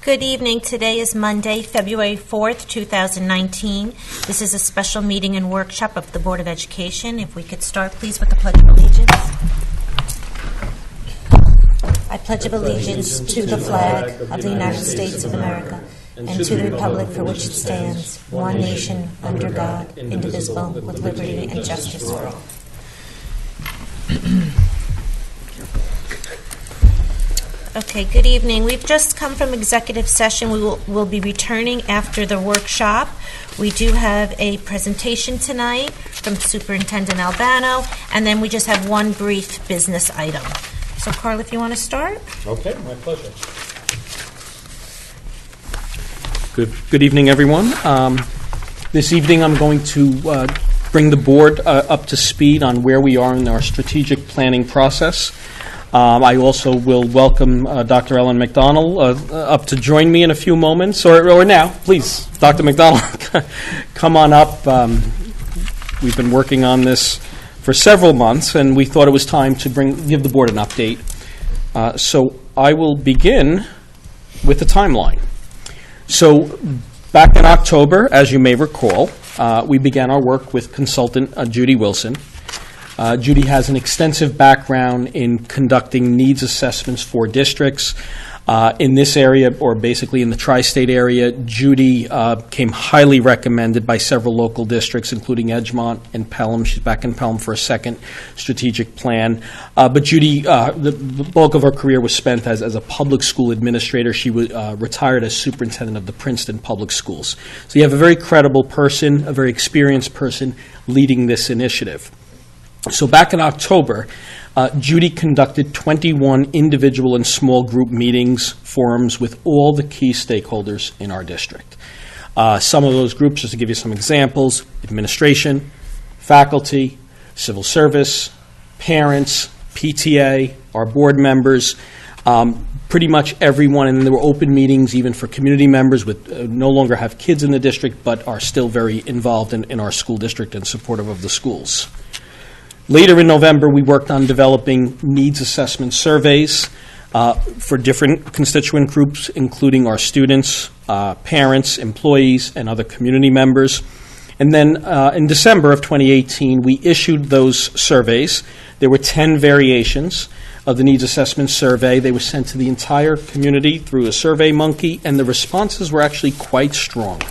Good evening. Today is Monday, February 4th, 2019. This is a special meeting and workshop of the Board of Education. If we could start, please, with the Pledge of Allegiance. I pledge allegiance to the flag of the United States of America and to the republic for which it stands, one nation, under God, indivisible, with liberty and justice for all. Okay, good evening. We've just come from executive session. We'll be returning after the workshop. We do have a presentation tonight from Superintendent Albano, and then we just have one brief business item. So, Carl, if you want to start. Okay, my pleasure. Good evening, everyone. This evening I'm going to bring the board up to speed on where we are in our strategic planning process. I also will welcome Dr. Ellen McDonald up to join me in a few moments, or now, please, Dr. McDonald, come on up. We've been working on this for several months, and we thought it was time to give the board an update. So I will begin with the timeline. So back in October, as you may recall, we began our work with consultant Judy Wilson. Judy has an extensive background in conducting needs assessments for districts. In this area, or basically in the tri-state area, Judy came highly recommended by several local districts, including Edgemont and Pelham. She's back in Pelham for a second strategic plan. But Judy, the bulk of her career was spent as a public school administrator. She was retired as superintendent of the Princeton Public Schools. So you have a very credible person, a very experienced person leading this initiative. So back in October, Judy conducted 21 individual and small group meetings, forums with all the key stakeholders in our district. Some of those groups, just to give you some examples: administration, faculty, civil service, parents, PTA, our board members, pretty much everyone. And there were open meetings even for community members with no longer have kids in the district but are still very involved in our school district and supportive of the schools. Later in November, we worked on developing needs assessment surveys for different constituent groups, including our students, parents, employees, and other community members. And then in December of 2018, we issued those surveys. There were 10 variations of the needs assessment survey. They were sent to the entire community through a Survey Monkey, and the responses were actually quite strong.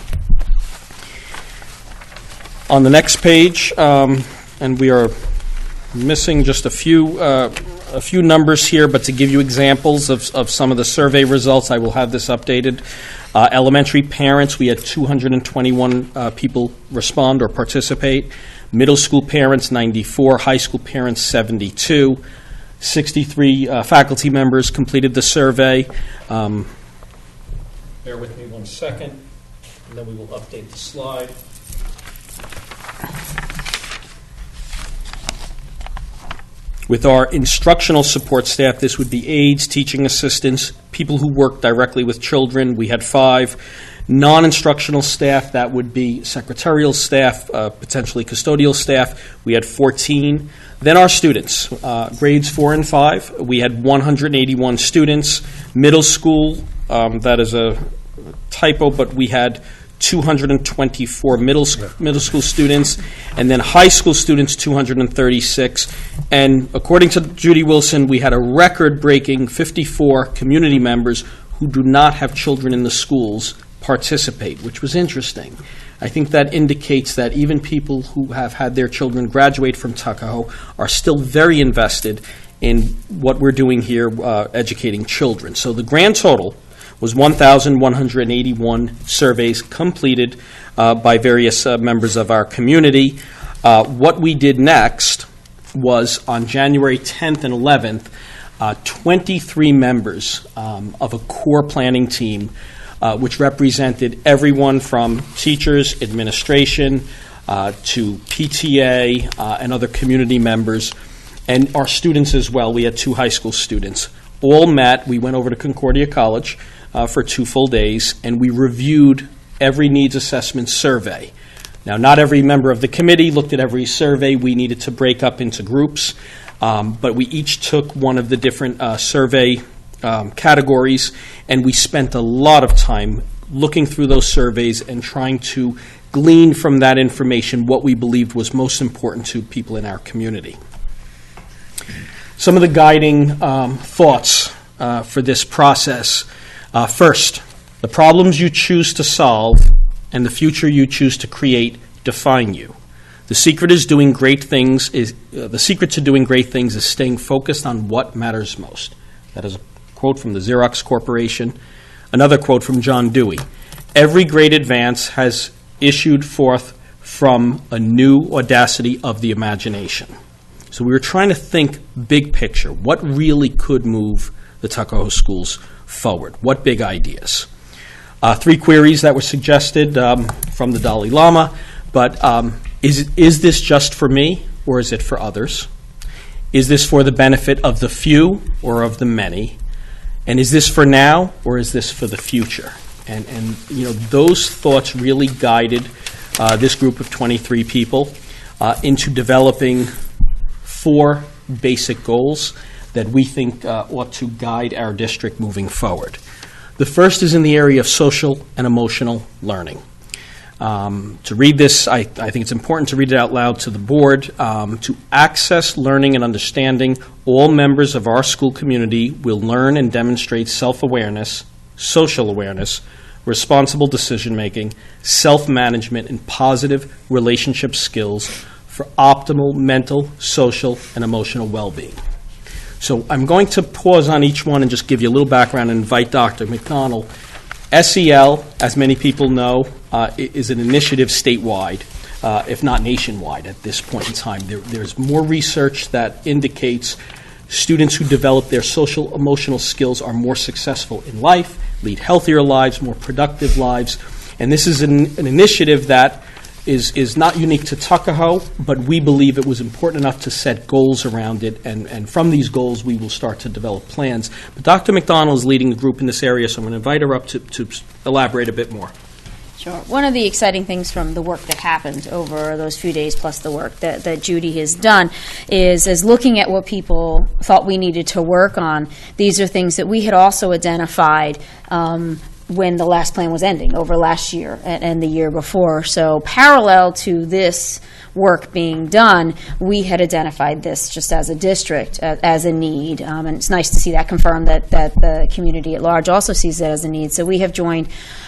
On the next page, and we are missing just a few numbers here, but to give you examples of some of the survey results, I will have this updated. Elementary parents, we had 221 people respond or participate. Middle school parents, 94. High school parents, 72. 63 faculty members completed the survey. Bear with me one second, and then we will update the slide. With our instructional support staff, this would be aides, teaching assistants, people who work directly with children. We had 5. Non-instructional staff, that would be secretarial staff, potentially custodial staff. We had 14. Then our students, grades 4 and 5. We had 181 students. Middle school, that is a typo, but we had 224 middle school students, and then high school students, 236. And according to Judy Wilson, we had a record-breaking 54 community members who do not have children in the schools participate, which was interesting. I think that indicates that even people who have had their children graduate from Tuckahoe are still very invested in what we're doing here, educating children. So the grand total was 1,181 surveys completed by various members of our community. What we did next was on January 10th and 11th, 23 members of a core planning team, which represented everyone from teachers, administration, to PTA, and other community members, and our students as well. We had 2 high school students. All met. We went over to Concordia College for 2 full days, and we reviewed every needs assessment survey. Now, not every member of the committee looked at every survey. We needed to break up into groups, but we each took one of the different survey categories, and we spent a lot of time looking through those surveys and trying to glean from that information what we believed was most important to people in our community. Some of the guiding thoughts for this process. First, the problems you choose to solve and the future you choose to create define you. The secret to doing great things is staying focused on what matters most. That is a quote from the Xerox Corporation. Another quote from John Dewey. Every great advance has issued forth from a new audacity of the imagination. So we were trying to think big picture. What really could move the Tuckahoe schools forward? What big ideas? 3 queries that were suggested from the Dalai Lama, but is this just for me or is it for others? Is this for the benefit of the few or of the many? And is this for now or is this for the future? And those thoughts really guided this group of 23 people into developing 4 basic goals that we think ought to guide our district moving forward. The first is in the area of social and emotional learning. To read this, I think it's important to read it out loud to the board. To access learning and understanding, all members of our school community will learn and demonstrate self-awareness, social awareness, responsible decision-making, self-management, and positive relationship skills for optimal mental, social, and emotional well-being. So I'm going to pause on each one and just give you a little background and invite Dr. McDonald. SEL, as many people know, is an initiative statewide, if not nationwide at this point in time. There's more research that indicates students who develop their social emotional skills are more successful in life, lead healthier lives, more productive lives. And this is an initiative that is not unique to Tuckahoe, but we believe it was important enough to set goals around it, and from these goals we will start to develop plans. But Dr. McDonald is leading the group in this area, so I'm going to invite her up to elaborate a bit more. Sure. One of the exciting things from the work that happened over those few days, plus the work that Judy has done, is looking at what people thought we needed to work on. These are things that we had also identified when the last plan was ending over last year and the year before. So parallel to this work being done, we had identified this just as a district, as a need. And it's nice to see that confirmed that the community at large also sees it as a need. So we have joined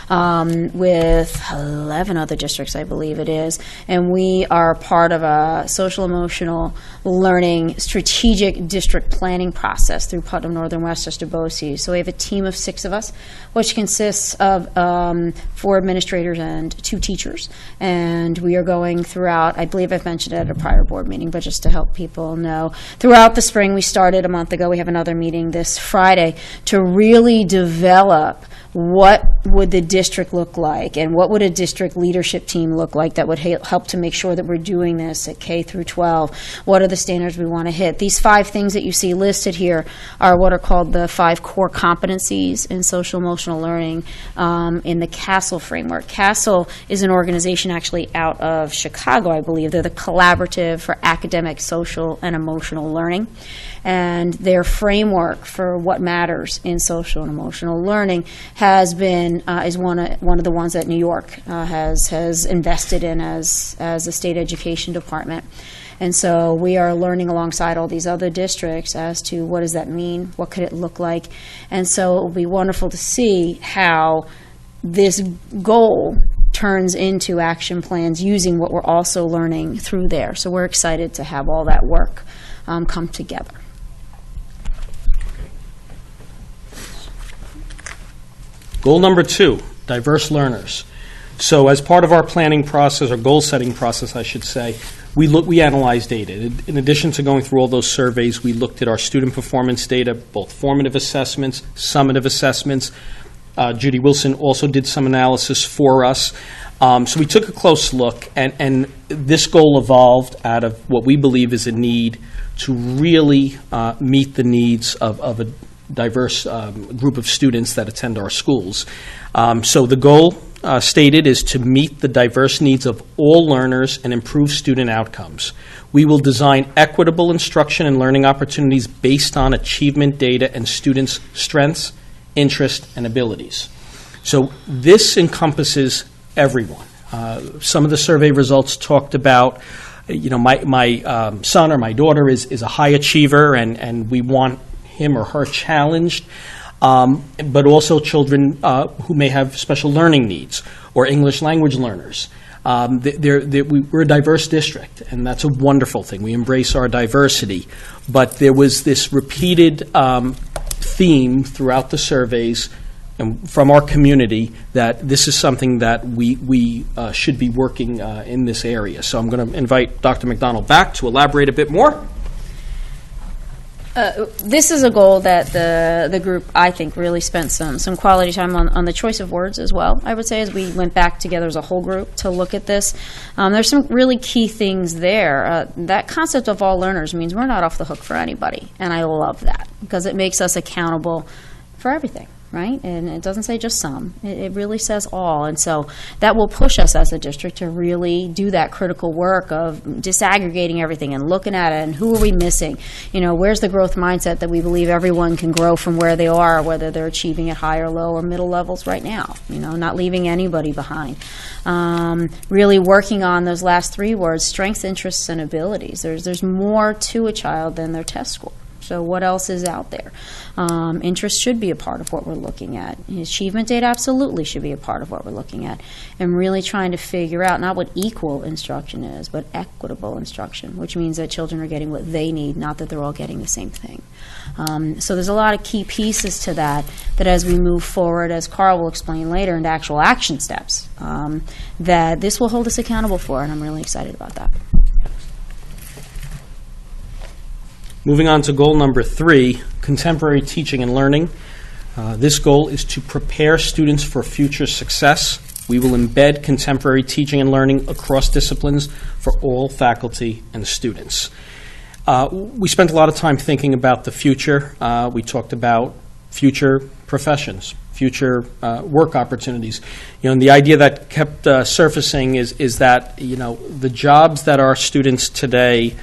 with 11 other districts, I believe it is, and we are part of a social emotional learning strategic district planning process through Putnam Northern Westchester BOCES. So we have a team of 6 of us, which consists of 4 administrators and 2 teachers, and we are going throughout, I believe I've mentioned it at a prior board meeting, but just to help people know, throughout the spring, we started a month ago, we have another meeting this Friday to really develop what would the district look like and what would a district leadership team look like that would help to make sure that we're doing this at K through 12. What are the standards we want to hit? These 5 things that you see listed here are what are called the 5 core competencies in social emotional learning in the CASEL framework. CASEL is an organization actually out of Chicago, I believe. They're the Collaborative for Academic, Social, and Emotional Learning. And their framework for what matters in social and emotional learning has been is one of the ones that New York has invested in as a state education department. And so we are learning alongside all these other districts as to what does that mean, what could it look like, and so it will be wonderful to see how this goal turns into action plans using what we're also learning through there. So we're excited to have all that work come together. Goal number 2, diverse learners. So as part of our planning process, or goal-setting process, I should say, we analyze data. In addition to going through all those surveys, we looked at our student performance data, both formative assessments, summative assessments. Judy Wilson also did some analysis for us. So we took a close look, and this goal evolved out of what we believe is a need to really meet the needs of a diverse group of students that attend our schools. So the goal stated, is to meet the diverse needs of all learners and improve student outcomes. We will design equitable instruction and learning opportunities based on achievement data and students' strengths, interests, and abilities. So this encompasses everyone. Some of the survey results talked about, my son or my daughter is a high achiever, and we want him or her challenged. But also children who may have special learning needs or English language learners. We're a diverse district, and that's a wonderful thing. We embrace our diversity. But there was this repeated theme throughout the surveys and from our community that this is something that we should be working in this area. So I'm going to invite Dr. McDonald back to elaborate a bit more. This is a goal that the group, I think, really spent some quality time on the choice of words as well, I would say, as we went back together as a whole group to look at this. There's some really key things there. That concept of all learners means we're not off the hook for anybody, and I love that because it makes us accountable for everything. Right? And it doesn't say just some. It really says all. And so that will push us as a district to really do that critical work of disaggregating everything and looking at it and who are we missing? Where's the growth mindset that we believe everyone can grow from where they are, whether they're achieving at higher, low, or middle levels right now, not leaving anybody behind. Really working on those last three words, strengths, interests, and abilities. There's more to a child than their test score. So what else is out there? Interest should be a part of what we're looking at. Achievement data absolutely should be a part of what we're looking at. And really trying to figure out not what equal instruction is, but equitable instruction, which means that children are getting what they need, not that they're all getting the same thing. So there's a lot of key pieces to that as we move forward, as Carl will explain later, into actual action steps, that this will hold us accountable for, and I'm really excited about that. Moving on to goal number 3, contemporary teaching and learning. This goal is to prepare students for future success. We will embed contemporary teaching and learning across disciplines for all faculty and students. We spent a lot of time thinking about the future. We talked about future professions, future work opportunities. And the idea that kept surfacing is that, the jobs that our students today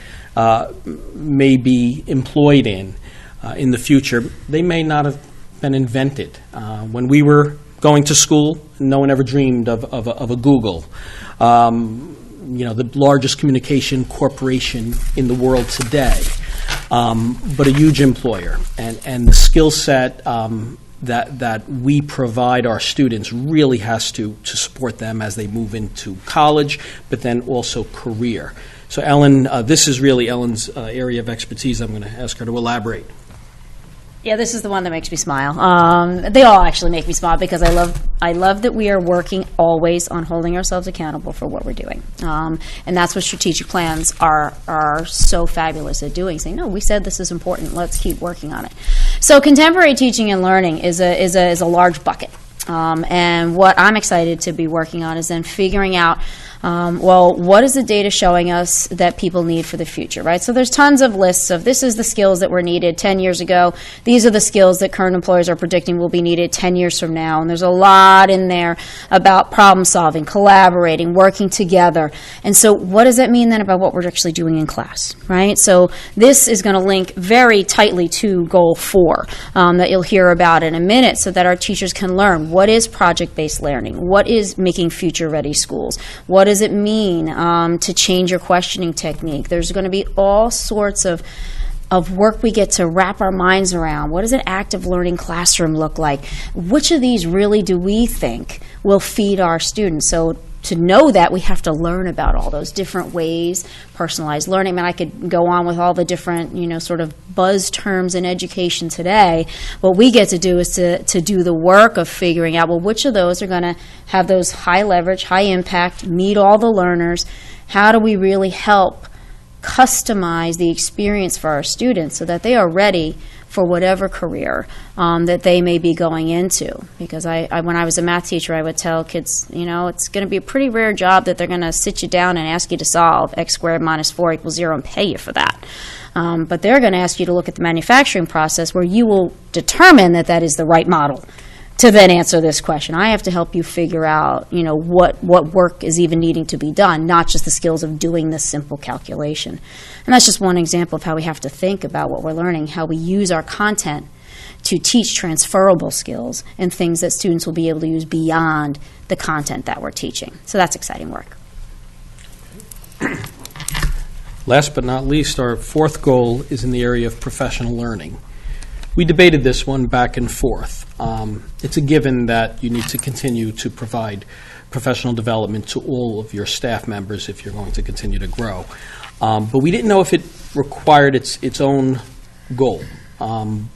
may be employed in the future, they may not have been invented. When we were going to school, no one ever dreamed of a Google, the largest communication corporation in the world today, but a huge employer. And the skill set that we provide our students really has to support them as they move into college, but then also career. So Ellen, this is really Ellen's area of expertise. I'm going to ask her to elaborate. Yeah, this is the one that makes me smile. They all actually make me smile because I love that we are working always on holding ourselves accountable for what we're doing. And that's what strategic plans are so fabulous at doing, saying, no, we said this is important, let's keep working on it. So contemporary teaching and learning is a large bucket. And what I'm excited to be working on is then figuring out, what is the data showing us that people need for the future, right? So there's tons of lists of this is the skills that were needed 10 years ago. These are the skills that current employers are predicting will be needed 10 years from now. And there's a lot in there about problem solving, collaborating, working together. And so what does that mean then about what we're actually doing in class, right? So this is going to link very tightly to Goal 4 that you'll hear about in a minute so that our teachers can learn what is project-based learning, what is making future-ready schools, what does it mean to change your questioning technique. There's going to be all sorts of work we get to wrap our minds around. What does an active learning classroom look like? Which of these really do we think will feed our students? So to know that, we have to learn about all those different ways, personalized learning. I mean, I could go on with all the different, sort of buzz terms in education today. What we get to do is to do the work of figuring out, which of those are going to have those high leverage, high impact, meet all the learners? How do we really help customize the experience for our students so that they are ready for whatever career that they may be going into? Because when I was a math teacher, I would tell kids, it's going to be a pretty rare job that they're going to sit you down and ask you to solve x squared minus 4 equals 0 and pay you for that. But they're going to ask you to look at the manufacturing process where you will determine that is the right model to then answer this question. I have to help you figure out, what work is even needing to be done, not just the skills of doing this simple calculation. And that's just one example of how we have to think about what we're learning, how we use our content to teach transferable skills and things that students will be able to use beyond the content that we're teaching. So that's exciting work. Last but not least, our fourth goal is in the area of professional learning. We debated this one back and forth. It's a given that you need to continue to provide professional development to all of your staff members if you're going to continue to grow. But we didn't know if it required its own goal.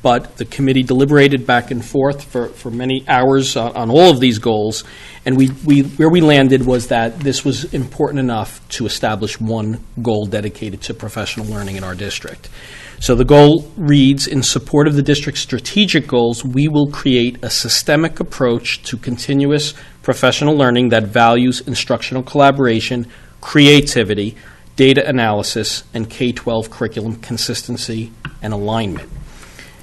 But the committee deliberated back and forth for many hours on all of these goals, and where we landed was that this was important enough to establish one goal dedicated to professional learning in our district. So the goal reads, in support of the district's strategic goals, we will create a systemic approach to continuous professional learning that values instructional collaboration, creativity, data analysis, and K-12 curriculum consistency and alignment.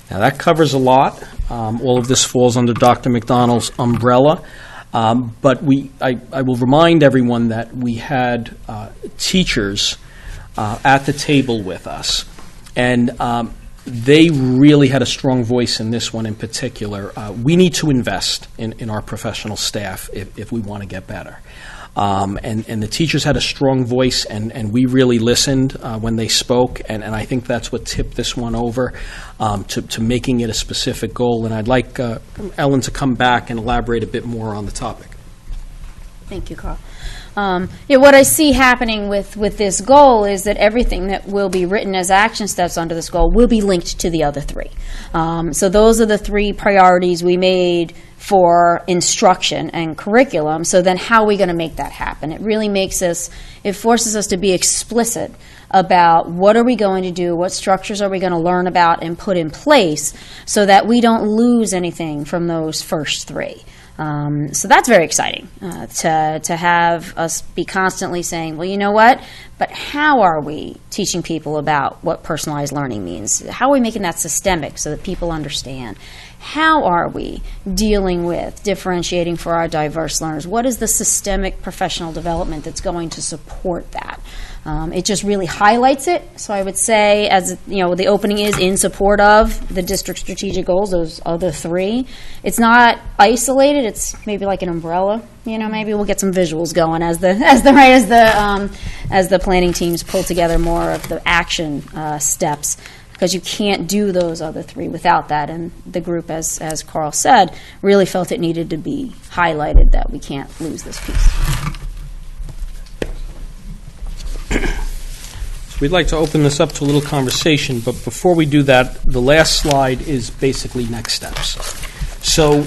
Now that covers a lot. All of this falls under Dr. McDonald's umbrella. But I will remind everyone that we had teachers at the table with us. And they really had a strong voice in this one in particular. We need to invest in our professional staff if we want to get better. And the teachers had a strong voice, and we really listened when they spoke, and I think that's what tipped this one over to making it a specific goal. And I'd like Ellen to come back and elaborate a bit more on the topic. Thank you, Carl. What I see happening with this goal is that everything that will be written as action steps under this goal will be linked to the other three. So those are the three priorities we made for instruction and curriculum. So then how are we going to make that happen? It really forces us to be explicit about what are we going to do, what structures are we going to learn about and put in place so that we don't lose anything from those first three. So that's very exciting to have us be constantly saying, well, you know what, but how are we teaching people about what personalized learning means? How are we making that systemic so that people understand? How are we dealing with differentiating for our diverse learners? What is the systemic professional development that's going to support that? It just really highlights it. So I would say, as the opening is in support of the district strategic goals, those other three. It's not isolated. It's maybe like an umbrella. Maybe we'll get some visuals going as the planning teams pull together more of the action steps. Because you can't do those other three without that. And the group, as Carl said, really felt it needed to be highlighted that we can't lose this piece. So we'd like to open this up to a little conversation, but before we do that, the last slide is basically next steps. So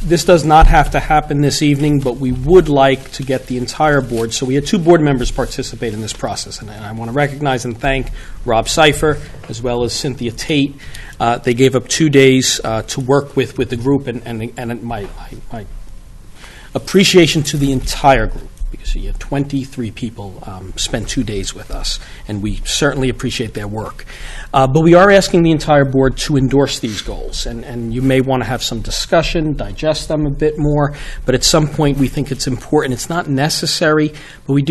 this does not have to happen this evening, but we would like to get the entire board. So we had 2 board members participate in this process, and I want to recognize and thank Rob Seifer as well as Cynthia Tate. They gave up 2 days to work with the group, and my appreciation to the entire group, because you had 23 people spend 2 days with us, and we certainly appreciate their work. But we are asking the entire board to endorse these goals, and you may want to have some discussion, digest them a bit more, but at some point we think it's important. It's not necessary, but we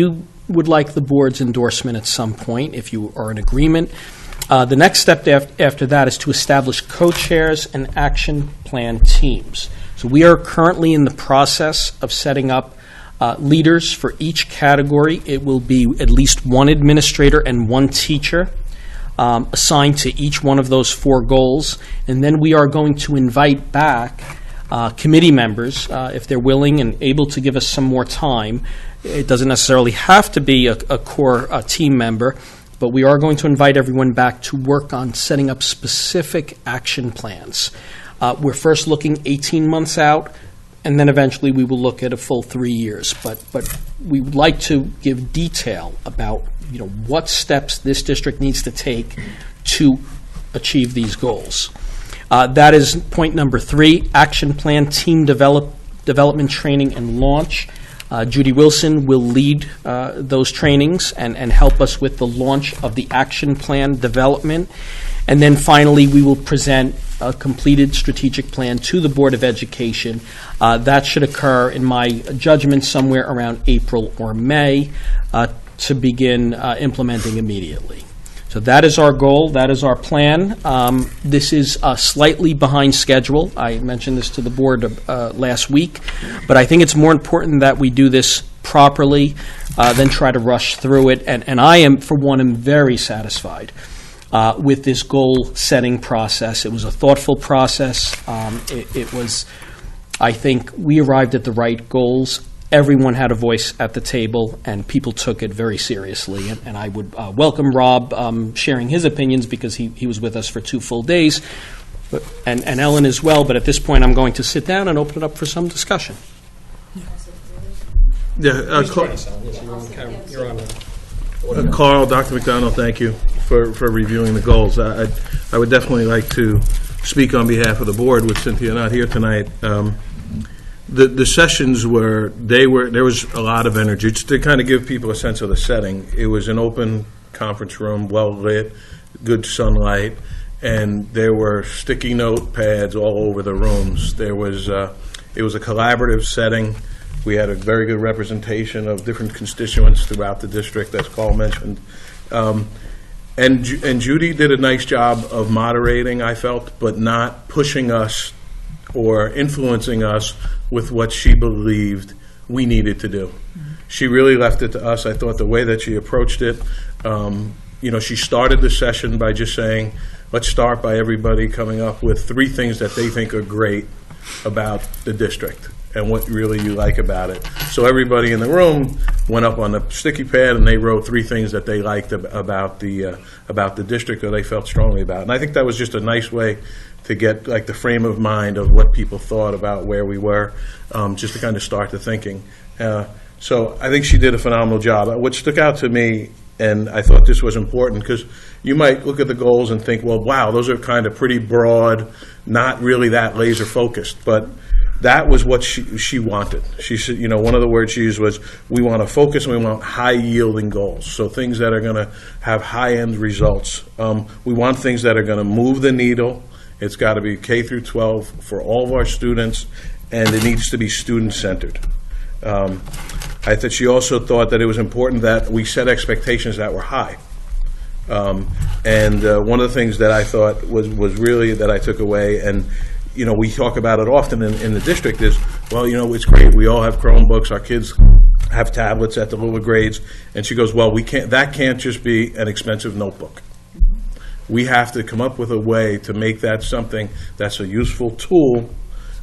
would like the board's endorsement at some point if you are in agreement. The next step after that is to establish co-chairs and action plan teams. So we are currently in the process of setting up leaders for each category. It will be at least 1 administrator and 1 teacher assigned to each one of those 4 goals. And then we are going to invite back committee members, if they're willing and able to give us some more time. It doesn't necessarily have to be a core team member, but we are going to invite everyone back to work on setting up specific action plans. We're first looking 18 months out, and then eventually we will look at a full 3 years. But we would like to give detail about what steps this district needs to take to achieve these goals. That is point number 3, action plan, team development training and launch. Judy Wilson will lead those trainings and help us with the launch of the action plan development. And then finally, we will present a completed strategic plan to the Board of Education. That should occur, in my judgment, somewhere around April or May to begin implementing immediately. So that is our goal. That is our plan. This is slightly behind schedule. I mentioned this to the board last week, but I think it's more important that we do this properly than try to rush through it. And I am, for one, am very satisfied with this goal-setting process. It was a thoughtful process. It was, I think, we arrived at the right goals. Everyone had a voice at the table, and people took it very seriously. And I would welcome Rob sharing his opinions, because he was with us for 2 full days, and Ellen as well. But at this point, I'm going to sit down and open it up for some discussion. Yeah, Carl, Dr. McDonald, thank you for reviewing the goals. I would definitely like to speak on behalf of the board, with Cynthia not here tonight. The sessions there was a lot of energy. Just to kind of give people a sense of the setting, it was an open conference room, well lit, good sunlight, and there were sticky note pads all over the rooms. It was a collaborative setting. We had a very good representation of different constituents throughout the district, as Carl mentioned. And Judy did a nice job of moderating, I felt, but not pushing us or influencing us with what she believed we needed to do. Mm-hmm. She really left it to us. I thought the way that she approached it, she started the session by just saying, let's start by everybody coming up with 3 things that they think are great about the district and what really you like about it. So everybody in the room went up on a sticky pad and they wrote 3 things that they liked about the district, or they felt strongly about. And I think that was just a nice way to get like the frame of mind of what people thought about where we were, just to kind of start the thinking. So I think she did a phenomenal job. What stuck out to me, and I thought this was important, because you might look at the goals and think, well, wow, those are kind of pretty broad, not really that laser focused, but that was what she wanted. She said, one of the words she used was, we want to focus and we want high-yielding goals, so things that are going to have high-end results. We want things that are going to move the needle. It's got to be K through 12 for all of our students, and it needs to be student-centered. I thought she also thought that it was important that we set expectations that were high. And one of the things that I thought was really that I took away, and we talk about it often in the district, is, well, it's great. We all have Chromebooks. Our kids have tablets at the lower grades. And she goes, well, that can't just be an expensive notebook. We have to come up with a way to make that something that's a useful tool.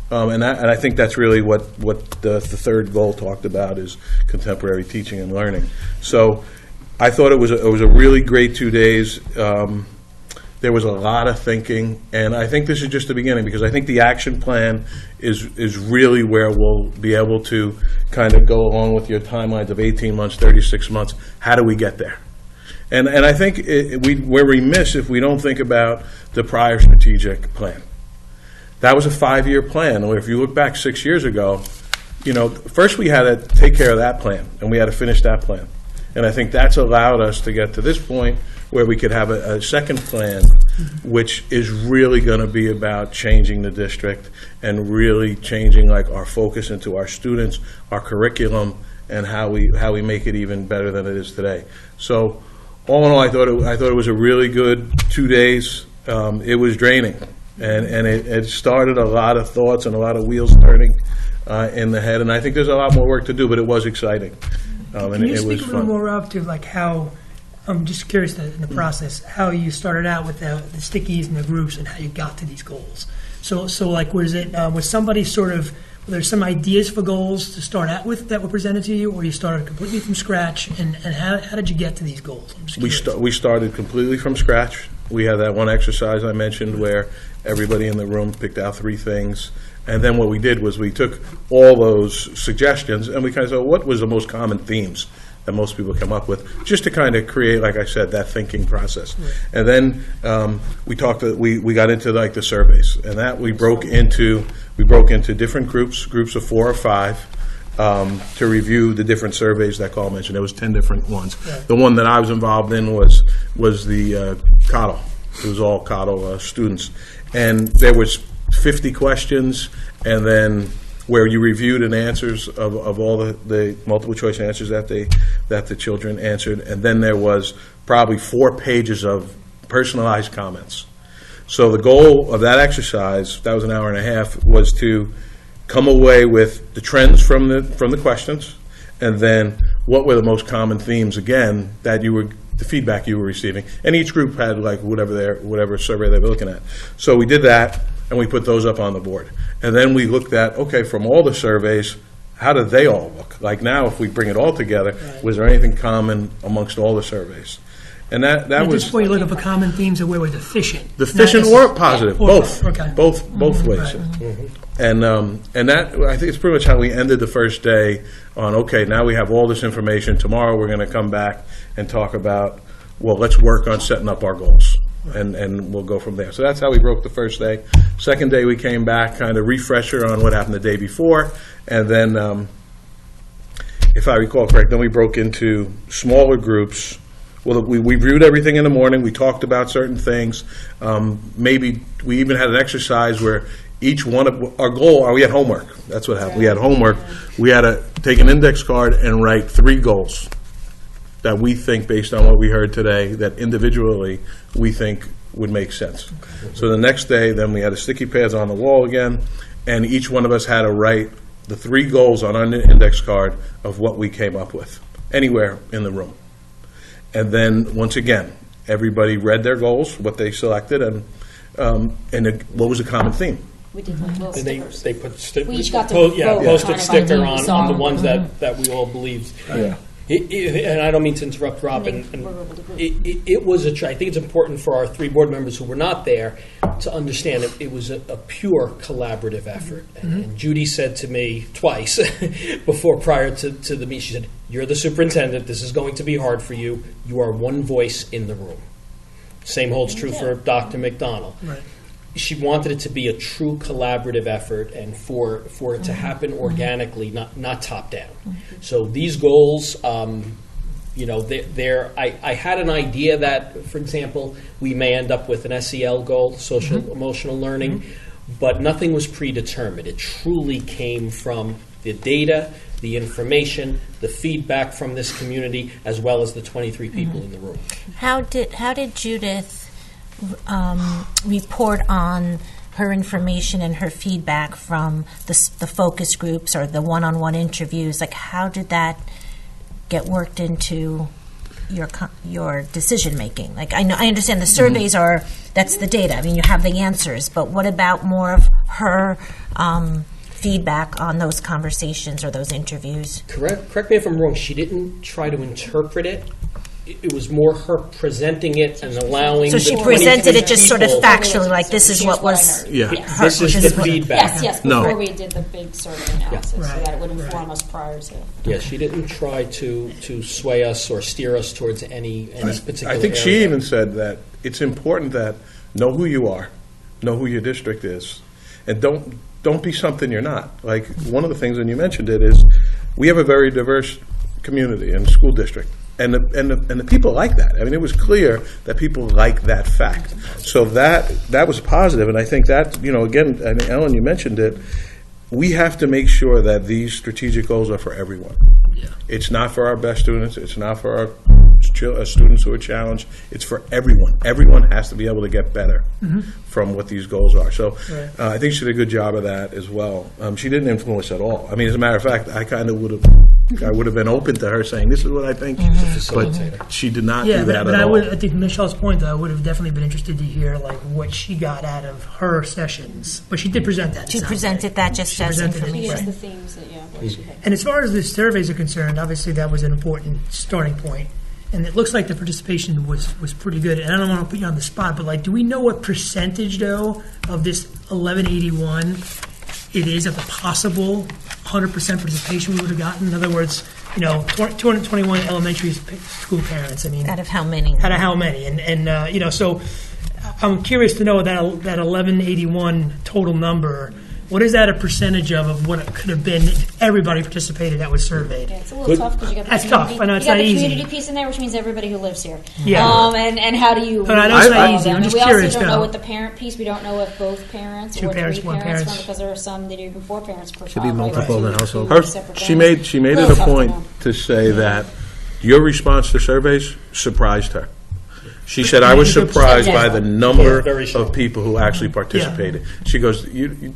And I think that's really what the third goal talked about, is contemporary teaching and learning. So I thought it was a really great 2 days. There was a lot of thinking, and I think this is just the beginning, because I think the action plan is really where we'll be able to kind of go along with your timelines of 18 months, 36 months. How do we get there? And I think we're remiss if we don't think about the prior strategic plan. That was a 5-year plan. Or if you look back 6 years ago, first we had to take care of that plan, and we had to finish that plan. And I think that's allowed us to get to this point where we could have a second plan, which is really going to be about changing the district and really changing our focus into our students, our curriculum, and how we make it even better than it is today. So all in all, I thought it was a really good 2 days. It was draining, and it started a lot of thoughts and a lot of wheels turning in the head. And I think there's a lot more work to do, but it was exciting. Can you speak a little more up to how? I'm just curious in the process how you started out with the stickies and the groups and how you got to these goals. So was somebody were there some ideas for goals to start out with that were presented to you, or you started completely from scratch? And how did you get to these goals? We started completely from scratch. We had that one exercise I mentioned where everybody in the room picked out 3 things. And then what we did was we took all those suggestions and we kind of said, what was the most common themes that most people come up with, just to kind of create, like I said, that thinking process. Right. And then we got into the surveys, and that we broke into different groups of 4 or 5 to review the different surveys that Carl mentioned. There was 10 different ones. Right. The one that I was involved in was the COTL It was all Cottle students. And there was 50 questions, and then where you reviewed and answers of all the multiple choice answers that the children answered, and then there was probably 4 pages of personalized comments. So the goal of that exercise, that was an hour and a half, was to come away with the trends from the questions, and then what were the most common themes, again, that the feedback you were receiving. And each group had like whatever survey they were looking at. So we did that, and we put those up on the board. And then we looked at, okay, from all the surveys, how did they all look? Like now, if we bring it all together, was there anything common amongst all the surveys? And that At was... this point, you look for common themes of where we're deficient. Deficient or positive, both. Okay. Both ways. And that, I think it's pretty much how we ended the first day on, okay, now we have all this information. Tomorrow we're going to come back and talk about, well, let's work on setting up our goals. And we'll go from there. So that's how we broke the first day. Second day we came back, kind of refresher on what happened the day before. And then, if I recall correct, then we broke into smaller groups. Well, we reviewed everything in the morning. We talked about certain things. Maybe we even had an exercise where each one of our goal, we had homework. That's what happened. We had homework. We had to take an index card and write 3 goals that we think, based on what we heard today, that individually we think would make sense. Okay. So the next day, then we had the sticky pads on the wall again, and each one of us had to write the 3 goals on our index card of what we came up with, anywhere in the room. And once again, everybody read their goals, what they selected, and what was the common theme. We did little stickers. They put We each got to posted sticker on on the ones that we all believed. Yeah. And I don't mean to interrupt, Rob. It was I think it's important for our 3 board members who were not there to understand it was a pure collaborative effort. And Judy said to me twice prior to the meeting, she said, "You're the superintendent. This is going to be hard for you. You are one voice in the room." Same holds true for Dr. McDonald. Right. She wanted it to be a true collaborative effort, and for it to happen organically, not top down. So these goals, I had an idea that, for example, we may end up with an SEL goal, social emotional learning, but nothing was predetermined. It truly came from the data, the information, the feedback from this community, as well as the 23 people in the room. How did Judith report on her information and her feedback from the focus groups or the one-on-one interviews? Like, how did that get worked into your decision making? Like, I understand the surveys that's the data. I mean, you have the answers, but what about more of her feedback on those conversations or those interviews? Correct me if I'm wrong. She didn't try to interpret it. It was more her presenting it and allowing. So she presented it just sort of factually, like this is what was. Yeah, this is the feedback. Yes. Before we did the big survey analysis, so that it would inform us prior to. Yeah, she didn't try to sway us or steer us towards any particular. I think she even said that it's important that know who you are, know who your district is, and don't be something you're not. Like, one of the things, and you mentioned it, is we have a very diverse community and school district. And the people like that. I mean, it was clear that people like that fact. So that was positive, and I think that, again, I mean, Ellen, you mentioned it, we have to make sure that these strategic goals are for everyone. Yeah. It's not for our best students. It's not for our students who are challenged. It's for everyone. Everyone has to be able to get better from what these goals are. So I think she did a good job of that as well. She didn't influence at all. I mean, as a matter of fact, I would have been open to her saying, this is what I think, but she did not do that at all. I think Michelle's point, though, I would have definitely been interested to hear like what she got out of her sessions. But she did present that. She presented that just as information. The themes that, what she had. And as far as the surveys are concerned, obviously that was an important starting point. And it looks like the participation was pretty good. And I don't want to put you on the spot, but do we know what percentage, though, of this 1181 it is of the possible 100% participation we would have gotten? In other words, 221 elementary school parents. I mean, out of how many? And so I'm curious to know that 1181 total number. what is that a percentage of what it could have been if everybody participated that was surveyed? Yeah, it's a little tough because you got the That's community, tough. I know it's you got not the easy. community piece in there, which means everybody who lives here. Yeah. And how do you? I know it's not easy. them? I'm just we curious, also don't know though. with the parent piece. We don't know if both parents Two or parents, three one parents parents. from, because there are some that are even 4 parents per Could be child. multiple in the Right? household. Two separate She families. made it Little a tough to point know. to say that your response to surveys surprised her. She said, I was surprised by the number Very strong. of people who actually participated. She goes,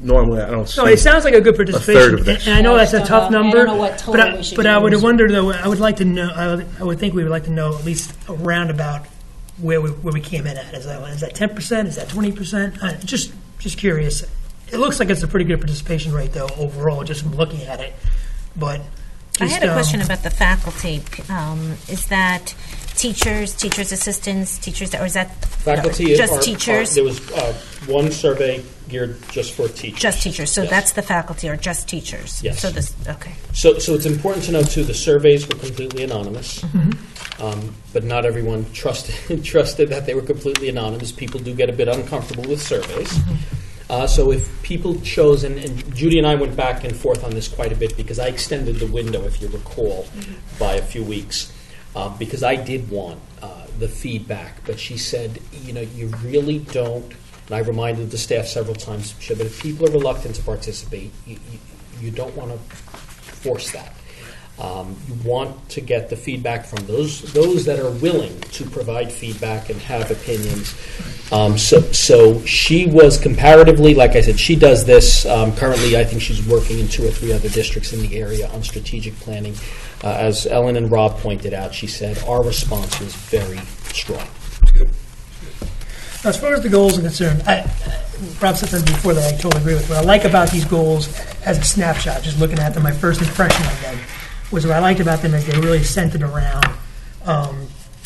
normally I don't see. No, it sounds like a good participation, third of this. and I know I that's a don't tough know. I number. don't know what total we should but I would use. wonder though. I would like to know. I would think we would like to know at least a roundabout where we came in at. Is that 10%? Is that 20%? Just curious. It looks like it's a pretty good participation rate though overall, just from looking at it. But I just, had a question about the faculty. Is that teachers, teachers' assistants, teachers, or is that Faculty just teachers? There was one survey geared just for teachers. Just teachers. So Yes. that's the faculty, or just teachers. Yes. So this. Okay. So it's important to know too. The surveys were completely anonymous, but not everyone trusted that they were completely anonymous. People do get a bit uncomfortable with surveys. So if people chose, and Judy and I went back and forth on this quite a bit because I extended the window, if you recall, by a few weeks because I did want the feedback. But she said, you really don't. And I reminded the staff several times, she said, but if people are reluctant to participate, you don't want to force that. You want to get the feedback from those that are willing to provide feedback and have opinions. So she was comparatively, like I said, she does this currently. I think she's working in 2 or 3 other districts in the area on strategic planning. As Ellen and Rob pointed out, she said our response was very strong. as far as the goals are concerned, Rob said something before that I totally agree with. What I like about these goals as a snapshot, just looking at them, my first impression of them was what I liked about them is they really centered around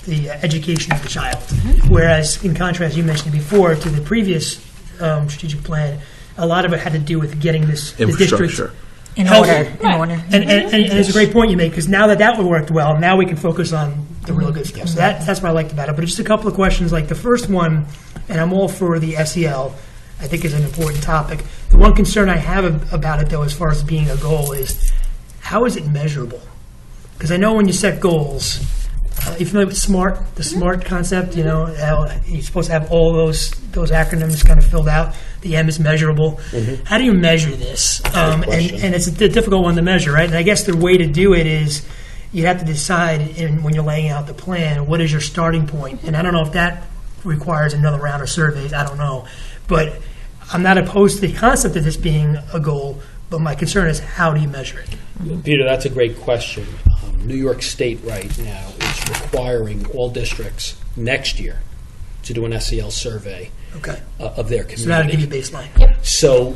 the education of the child. Whereas, in contrast, you mentioned before to the previous strategic plan, a lot of it had to do with getting the district Infrastructure. In healthy. order. And it's a great point you make, because now that worked well, now we can focus on the real good stuff. So that's what I liked about it. But just a couple of questions, like the first one, and I'm all for the SEL, I think is an important topic. The one concern I have about it, though, as far as being a goal, is how is it measurable? Because I know when you set goals, you familiar with SMART, the SMART concept, how you're supposed to have all those acronyms kind of filled out. The M is measurable. How do you measure this? And it's a difficult one to measure, right? And I guess the way to do it is you have to decide when you're laying out the plan, what is your starting point? And I don't know if that requires another round of surveys. I don't know. But I'm not opposed to the concept of this being a goal, but my concern is how do you measure it? Peter, that's a great question. New York State right now is requiring all districts next year to do an SEL survey of their community. So that'll give you a baseline. So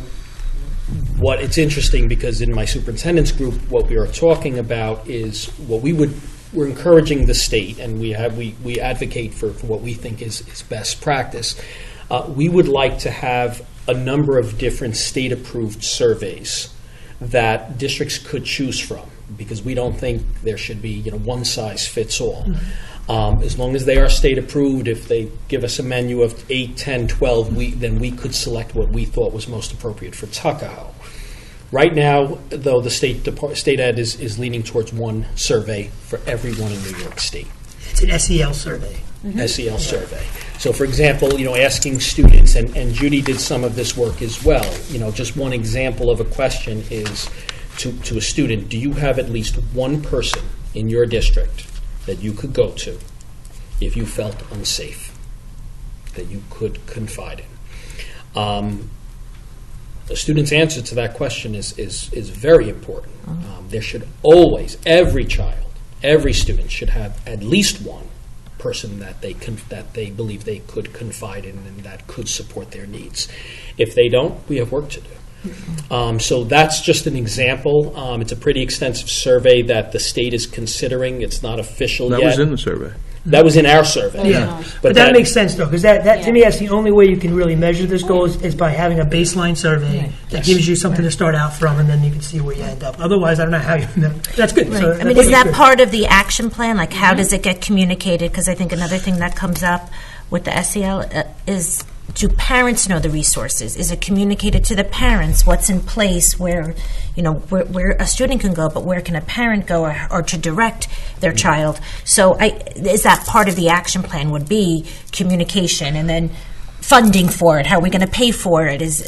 it's interesting because in my superintendent's group, what we are talking about is what we're encouraging the state, and we advocate for what we think is best practice. We would like to have a number of different state-approved surveys that districts could choose from, because we don't think there should be one size fits all. As long as they are state approved, if they give us a menu of 8, 10, 12, then we could select what we thought was most appropriate for Tuckahoe. Right now, though, the state ed is leaning towards one survey for everyone in New York State. It's an SEL survey. SEL survey. So, for example, asking students, and Judy did some of this work as well. Just one example of a question is to a student: do you have at least one person in your district that you could go to if you felt unsafe, that you could confide in? The student's answer to that question is very important. There should always, every student should have at least one person that they believe they could confide in and that could support their needs. If they don't, we have work to do. So that's just an example. It's a pretty extensive survey that the state is considering. It's not official yet. That was in the survey. That was in our survey. Yeah, but that makes sense though, because that to me, that's the only way you can really measure this goal is by having a baseline survey that gives you something to start out from, and then you can see where you end up. Otherwise, I don't know how you. That's good. Right. So I mean, is that part of the action plan? Like, how does it get communicated? Because I think another thing that comes up with the SEL is do parents know the resources? Is it communicated to the parents what's in place where a student can go, but where can a parent go or to direct their child? So is that part of the action plan would be communication, and then funding for it? How are we going to pay for it? Is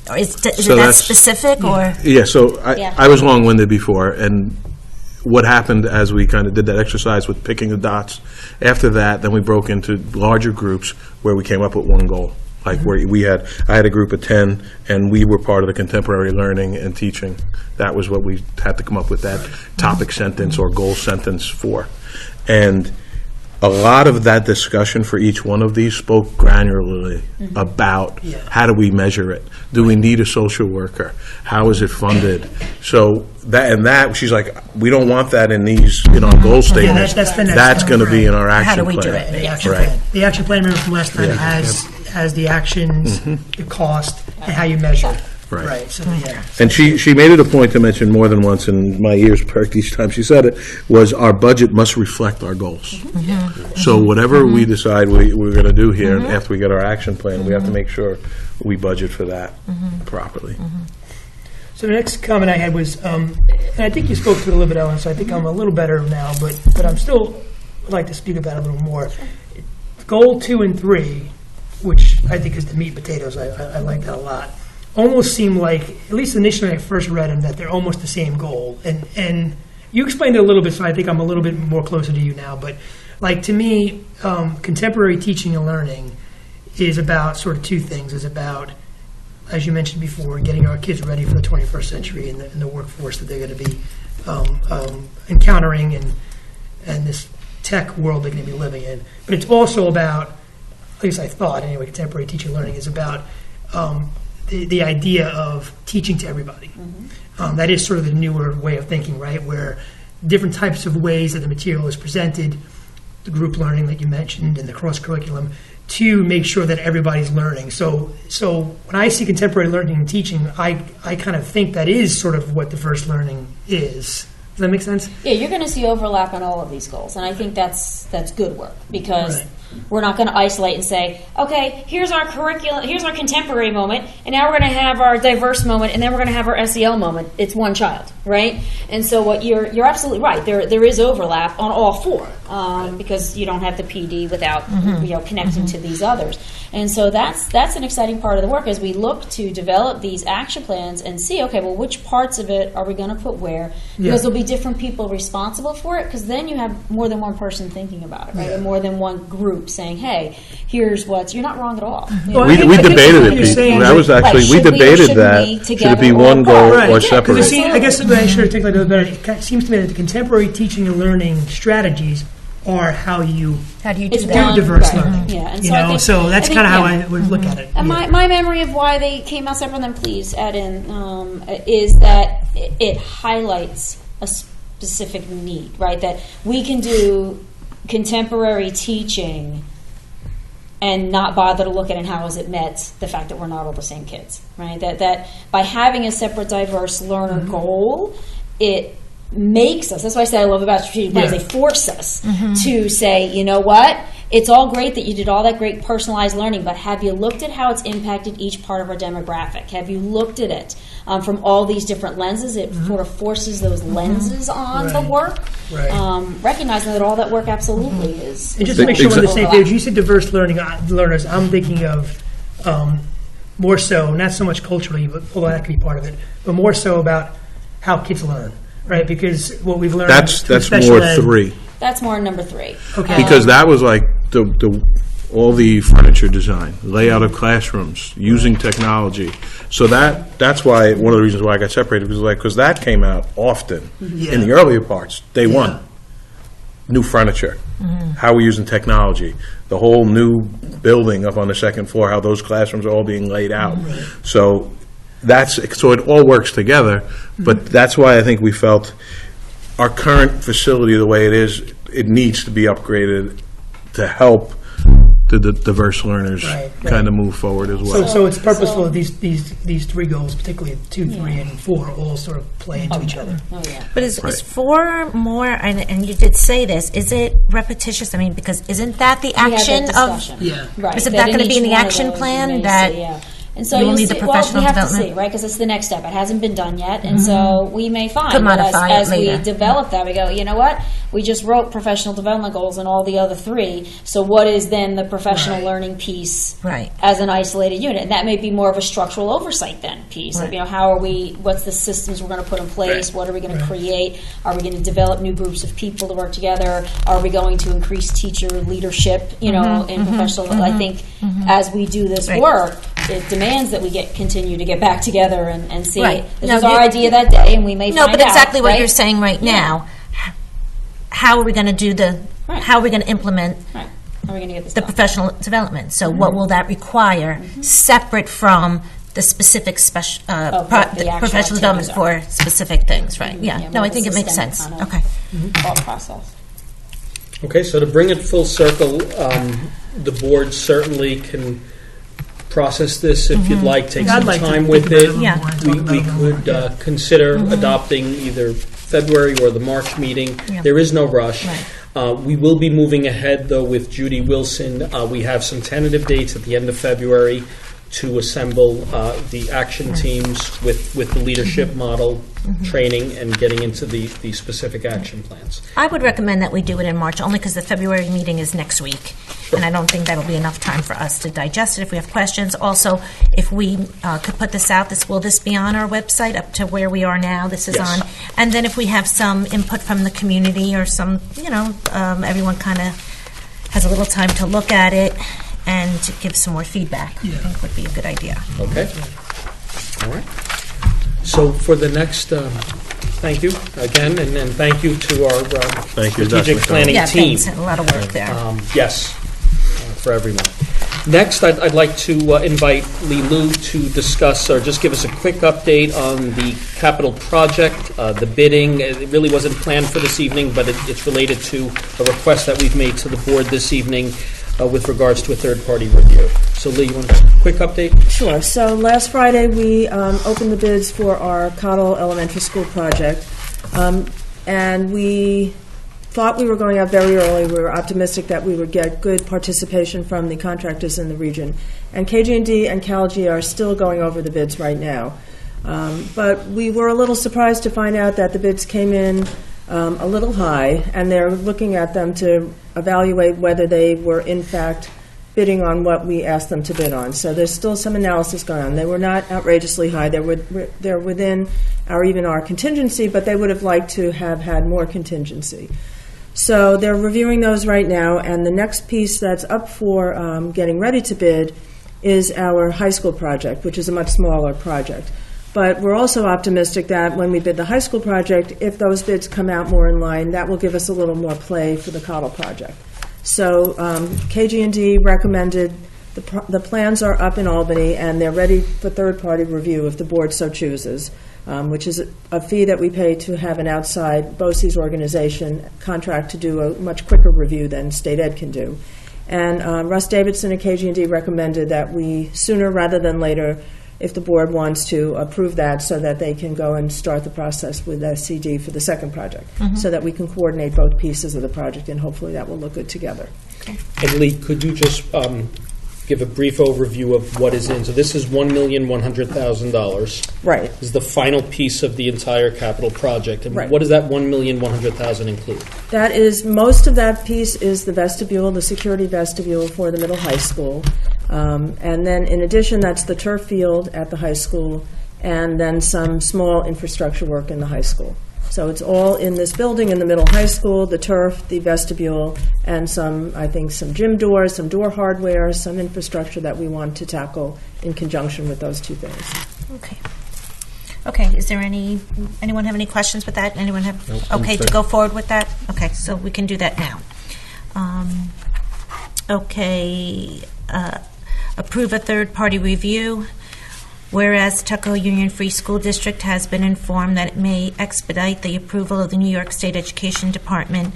it that specific or? Yeah, so I was long-winded before, and what happened as we kind of did that exercise with picking the dots, after that, then we broke into larger groups where we came up with one goal. Like where I had a group of 10, and we were part of the contemporary learning and teaching. That was what we had to come up with that topic sentence or goal sentence for. And a lot of that discussion for each one of these spoke granularly about how do we measure it? Do we need a social worker? How is it funded? So she's like, we don't want that in our goal statements. That's going to be in our action plan. How do we do it? The action plan. The action plan, remember from last time, has the actions, the cost, and how you measure. Right. So, and she made it a point to mention more than once, and my ears perked each time she said it, was our budget must reflect our goals. So whatever we decide we're going to do here, after we get our action plan, we have to make sure we budget for that properly. So the next comment I had was, and I think you spoke to it a little bit, Ellen, so I think I'm a little better now, but I'm still would like to speak about it a little more. Goal 2 and 3, which I think is the meat and potatoes, I like that a lot, almost seem like, at least initially when I first read them, that they're almost the same goal. And you explained it a little bit, so I think I'm a little bit more closer to you now. But like to me, contemporary teaching and learning is about sort of two things. It's about, as you mentioned before, getting our kids ready for the 21st century and the workforce that they're going to be encountering and this tech world they're going to be living in. But it's also about, at least I thought anyway, contemporary teaching and learning is about the idea of teaching to everybody. That is sort of the newer way of thinking, right? Where different types of ways that the material is presented, the group learning that you mentioned and the cross-curriculum, to make sure that everybody's learning. So when I see contemporary learning and teaching, I kind of think that is sort of what diverse learning is. Does that make sense? Yeah, you're going to see overlap on all of these goals, and I think that's good work, because we're not going to isolate and say, okay, here's our curriculum, here's our contemporary moment, and now we're going to have our diverse moment, and then we're going to have our SEL moment. It's one child, right? And so what you're absolutely right. There is overlap on all four, because you don't have the PD without connecting to these others. And so that's an exciting part of the work as we look to develop these action plans and see, okay, well, which parts of it are we going to put where? Because there'll be different people responsible for it, because then you have more than one person thinking about it, right? Or more than one group saying, hey, here's what's, you're not wrong at all. We debated it, Pete. That was actually, we debated that. Should it be one goal or separate? I guess I should have taken a little better. It seems to me that the contemporary teaching and learning strategies are how you do diverse learning. Yeah, and so that's kind of how I would look at it. And my memory of why they came out separate, then please add in, is that it highlights a specific need, right? That we can do contemporary teaching and not bother to look at and how is it met the fact that we're not all the same kids, right? That by having a separate diverse learner goal, it makes us, that's why I say I love about strategic plans, they force us to say, you know what, it's all great that you did all that great personalized learning, but have you looked at how it's impacted each part of our demographic? Have you looked at it from all these different lenses? It sort of forces those lenses on the work, recognizing that all that work absolutely is. And just to make sure we're on the same page, you said diverse learners, I'm thinking of more so, not so much culturally, but although that could be part of it, but more so about how kids learn. Right, because what we've learned. That's more three. That's more number 3. Okay. Because that was like all the furniture design, layout of classrooms, using technology. So that's why one of the reasons why I got separated was because that came out often in the earlier parts. Day one, new furniture, how we're using technology, the whole new building up on the second floor, how those classrooms are all being laid out. So it all works together, but that's why I think we felt our current facility, the way it is, it needs to be upgraded to help the diverse learners Right. kind of move forward as well. So it's purposeful that these three goals, particularly 2, 3, and 4, all sort of play into each other. Oh, yeah. But is 4 more, and you did say this, is it repetitious? I mean, because isn't that the We had action that of? discussion. Yeah. Right. Isn't that in gonna be in each the one of action those plan you may that see, yeah. And so you will you'll need see, the professional we have development? to see, right? Because it's the next step. It hasn't been done yet, and so we may find Could that modify it as we later. develop that, we go, you know what? We just wrote professional development goals and all the other 3. So what is then the professional Right. learning piece Right. as an isolated unit? And that may be more of a structural oversight then piece. Right. You know, how are we? What's the systems we're going to put in place? What are we going to create? Are we going to develop new groups of people to work together? Are we going to increase teacher leadership? You know, in professional. I think as we do this Right. work, it demands that we continue to get back together and see. Right. This No, was our you- idea that day, and we may No, find but out, exactly what right? you're saying right Yeah. now. How are we going to do Right. how are we going to implement Right. How are we going to get this the done? professional development? So what will that require, separate from the specific Of what the actual professional development activities for specific things, right? Yeah. Yeah, No, more I of a think it makes systemic sense. kind of Okay. Thought process. Okay, so to bring it full circle, the board certainly can process this if you'd like, take I'd some like to time think with about it a it. little Yeah. more and We talk about it a little more. could consider adopting either February or the March meeting. Yeah. There is no rush. Right. We will be moving ahead, though, with Judy Wilson. We have some tentative dates at the end of February to assemble the action teams with the leadership model training and getting into the specific action plans. I would recommend that we do it in March, only because the February meeting is next week, and I don't think that'll be enough time for us to digest it if we have questions. Also, if we could put this out, will this be on our website up to where we are now? This is Yes. on. And then if we have some input from the community or some, everyone kind of has a little time to look at it and to give some more feedback, I think would be a good idea. Okay. All right. So for the next, thank you again, and then thank you to our Thank you, strategic Dr. planning Yeah, team. thanks, a lot of work there. Yes, for everyone. Next, I'd like to invite Lee Lu to discuss, or just give us a quick update on the capital project, the bidding. It really wasn't planned for this evening, but it's related to a request that we've made to the board this evening with regards to a third-party review. So Lee, you want a quick update? Sure. So last Friday, we opened the bids for our Cottle Elementary School project, and we thought we were going out very early. We were optimistic that we would get good participation from the contractors in the region. And KG&D and CalG are still going over the bids right now. But we were a little surprised to find out that the bids came in a little high, and they're looking at them to evaluate whether they were in fact bidding on what we asked them to bid on. So there's still some analysis going on. They were not outrageously high. They're within our contingency, but they would have liked to have had more contingency. So they're reviewing those right now, and the next piece that's up for getting ready to bid is our high school project, which is a much smaller project. But we're also optimistic that when we bid the high school project, if those bids come out more in line, that will give us a little more play for the Cottle project. So KG&D recommended, the plans are up in Albany, and they're ready for third-party review if the board so chooses, which is a fee that we pay to have an outside BOCES organization contract to do a much quicker review than state ed can do. And Russ Davidson and KG&D recommended that we, sooner rather than later, if the board wants to, approve that so that they can go and start the process with SCD for the second project, so that we can coordinate both pieces of the project, and hopefully that will look good together. And Lee, could you just give a brief overview of what is in? So this is $1,100,000. Right. This is the final piece of the entire capital project. And Right. what does that $1,100,000 include? That is, most of that piece is the vestibule, the security vestibule for the middle high school. And then in addition, that's the turf field at the high school, and then some small infrastructure work in the high school. So it's all in this building in the middle high school, the turf, the vestibule, and some gym doors, some door hardware, some infrastructure that we want to tackle in conjunction with those two things. Okay. Okay, is there anyone have any questions with that? Anyone have, okay, to fair. go forward with that? Okay, so we can do that now. Approve a third-party review. Whereas Tuckahoe Union Free School District has been informed that it may expedite the approval of the New York State Education Department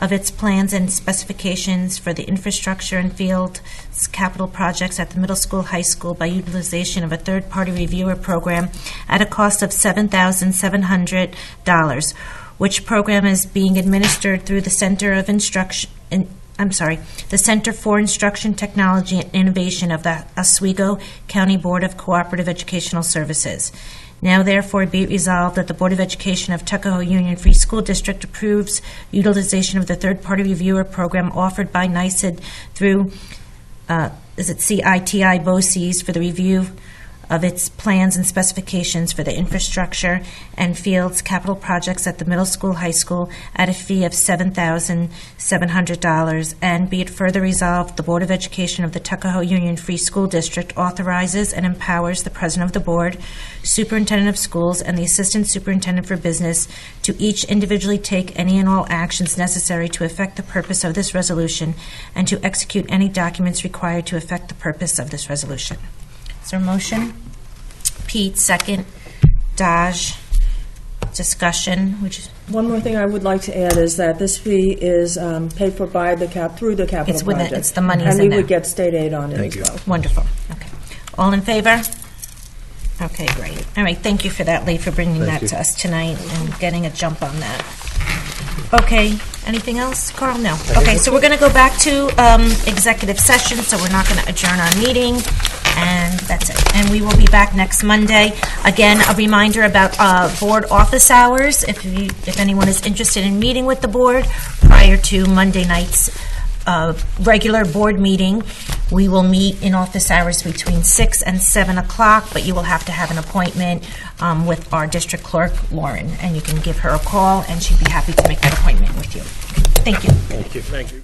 of its plans and specifications for the infrastructure and field capital projects at the middle school, high school by utilization of a third-party reviewer program at a cost of $7,700, which program is being administered through the Center for Instruction, Technology, and Innovation of the Oswego County Board of Cooperative Educational Services. Now therefore be it resolved that the Board of Education of Tuckahoe Union Free School District approves utilization of the third-party reviewer program offered by NYSED through, CITI BOCES for the review of its plans and specifications for the infrastructure and fields capital projects at the middle school, high school at a fee of $7,700. And be it further resolved, the Board of Education of the Tuckahoe Union Free School District authorizes and empowers the President of the Board, Superintendent of Schools, and the Assistant Superintendent for Business to each individually take any and all actions necessary to effect the purpose of this resolution and to execute any documents required to effect the purpose of this resolution. Is there a motion? Pete, second. Daj, discussion. One more thing I would like to add is that this fee is paid for by through the capital It's with project. it's the money is and in we there. would get state aid on it as well. Wonderful. Okay. All in favor? Okay, great. All right, thank you for that, Lee, for bringing that to us tonight and getting a jump on that. Okay, anything else, Carl? No. Okay, so we're going to go back to executive session, so we're not going to adjourn our meeting, and that's it. And we will be back next Monday. Again, a reminder about board office hours. If anyone is interested in meeting with the board prior to Monday night's regular board meeting, we will meet in office hours between 6 and 7 o'clock, but you will have to have an appointment with our district clerk, Lauren, and you can give her a call, and she'd be happy to make that appointment with you. Thank you. Thank you.